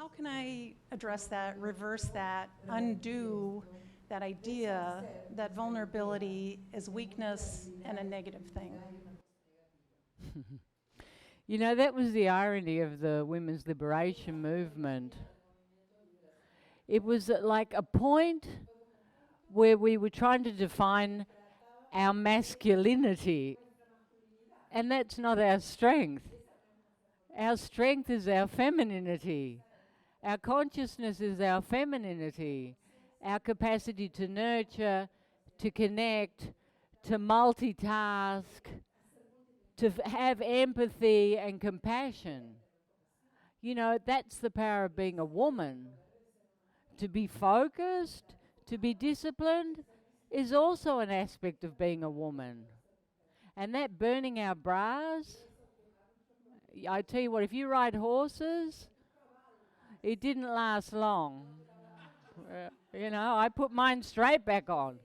how can I address that, reverse that, undo that idea that vulnerability is weakness and a negative thing? You know, that was the irony of the women's liberation movement. It was like a point where we were trying to define our masculinity, and that's not our strength. Our strength is our femininity. Our consciousness is our femininity. Our capacity to nurture, to connect, to multitask, to have empathy and compassion. You know, that's the power of being a woman. To be focused, to be disciplined, is also an aspect of being a woman. And that burning our bras, I tell you what, if you ride horses, it didn't last long. You know, I put mine straight back on.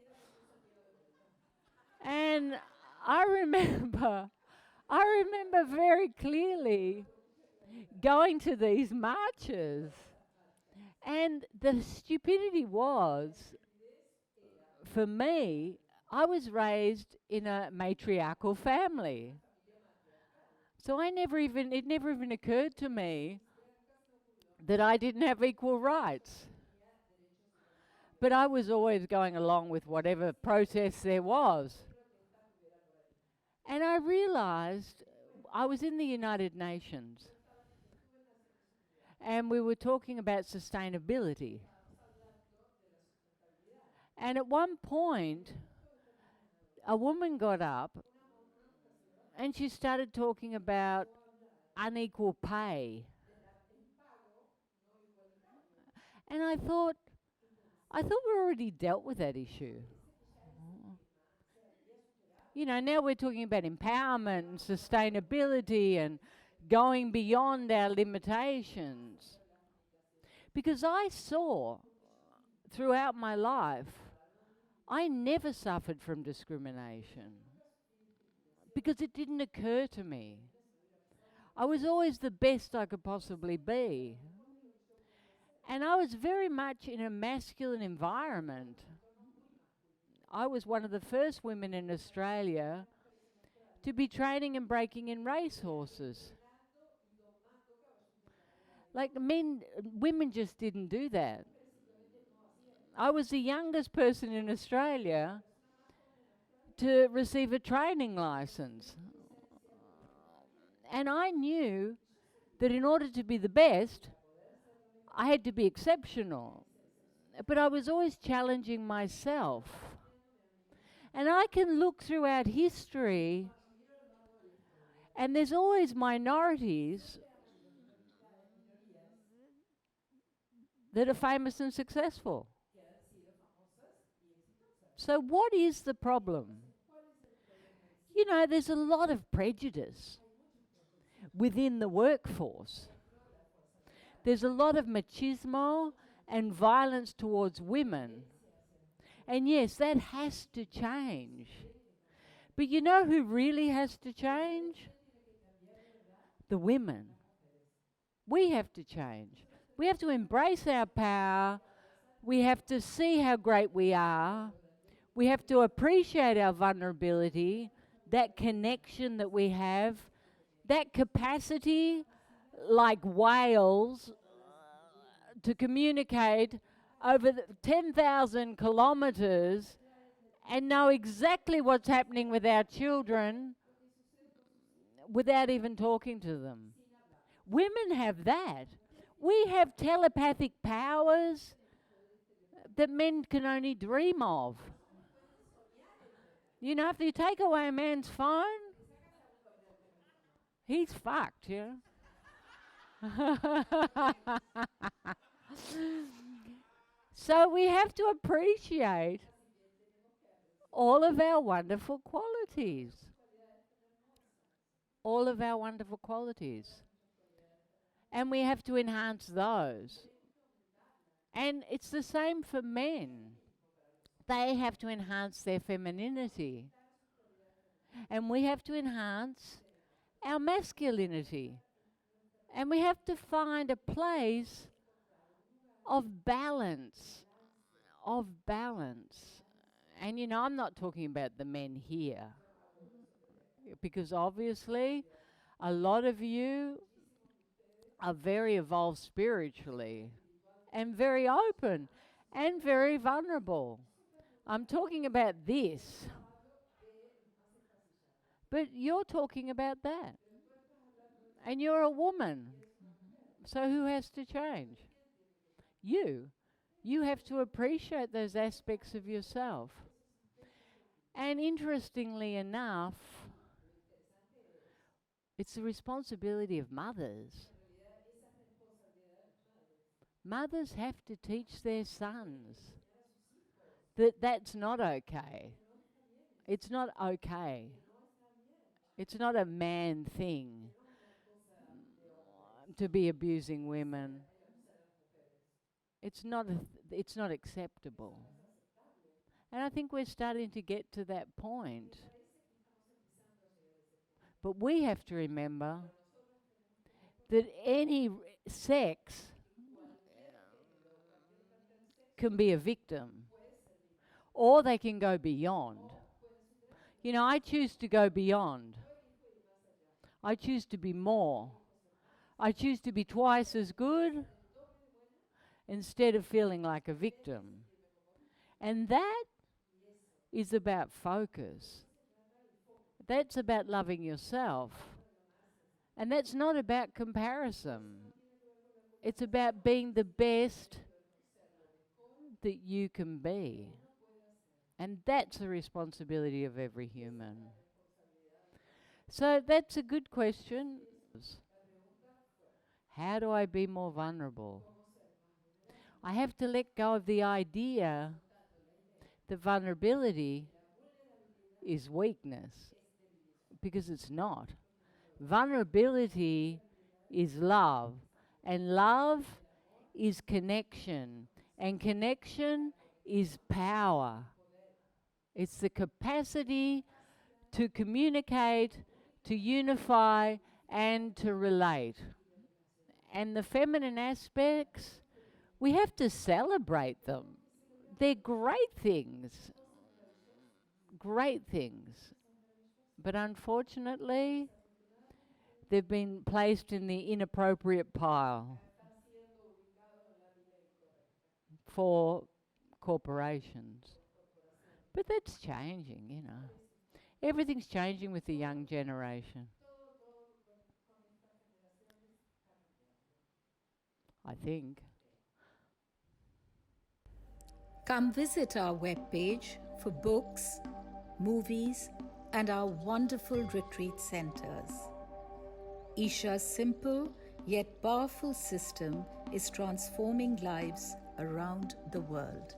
And I remember very clearly going to these marches. And the stupidity was, for me, I was raised in a matriarchal family. So it never even occurred to me that I didn't have equal rights. But I was always going along with whatever protest there was. And I realized I was in the United Nations and we were talking about sustainability. And at one point, a woman got up and she started talking about unequal pay. And I thought we already dealt with that issue. You know, now we're talking about empowerment and sustainability and going beyond our limitations. Because I saw throughout my life, I never suffered from discrimination because it didn't occur to me. I was always the best I could possibly be. And I was very much in a masculine environment. I was one of the first women in Australia to be training and breaking in racehorses. Like women just didn't do that. I was the youngest person in Australia to receive a training license. And I knew that in order to be the best, I had to be exceptional. But I was always challenging myself. And I can look throughout history, and there's always minorities that are famous and successful. So what is the problem? You know, there's a lot of prejudice within the workforce. There's a lot of machismo and violence towards women. And yes, that has to change. But you know who really has to change? The women. We have to change. We have to embrace our power. We have to see how great we are. We have to appreciate our vulnerability, that connection that we have, that capacity, like whales, to communicate over 10,000 kilometers and know exactly what's happening with our children without even talking to them. Women have that. We have telepathic powers that men can only dream of. You know, if you take away a man's phone, he's fucked, you know. So we have to appreciate all of our wonderful qualities. All of our wonderful qualities. And we have to enhance those. And it's the same for men. They have to enhance their femininity. And we have to enhance our masculinity. And we have to find a place of balance, of balance. And you know, I'm not talking about the men here, because obviously a lot of you are very evolved spiritually and very open and very vulnerable. I'm talking about this, but you're talking about that. And you're a woman. So who has to change? You. You have to appreciate those aspects of yourself. And interestingly enough, it's the responsibility of mothers. Mothers have to teach their sons that that's not okay. It's not okay. It's not a man thing to be abusing women. It's not acceptable. And I think we're starting to get to that point. But we have to remember that any sex can be a victim, or they can go beyond. You know, I choose to go beyond. I choose to be more. I choose to be twice as good instead of feeling like a victim. And that is about focus. That's about loving yourself. And that's not about comparison. It's about being the best that you can be. And that's the responsibility of every human. So that's a good question. How do I be more vulnerable? I have to let go of the idea that vulnerability is weakness, because it's not. Vulnerability is love, and love is connection, and connection is power. It's the capacity to communicate, to unify, and to relate. And the feminine aspects, we have to celebrate them. They're great things. Great things. But unfortunately, they've been placed in the inappropriate pile for corporations. But that's changing, you know. Everything's changing with the young generation, I think. Come visit our webpage for books, movies, and our wonderful retreat centers. Isha's simple yet powerful system is transforming lives around the world.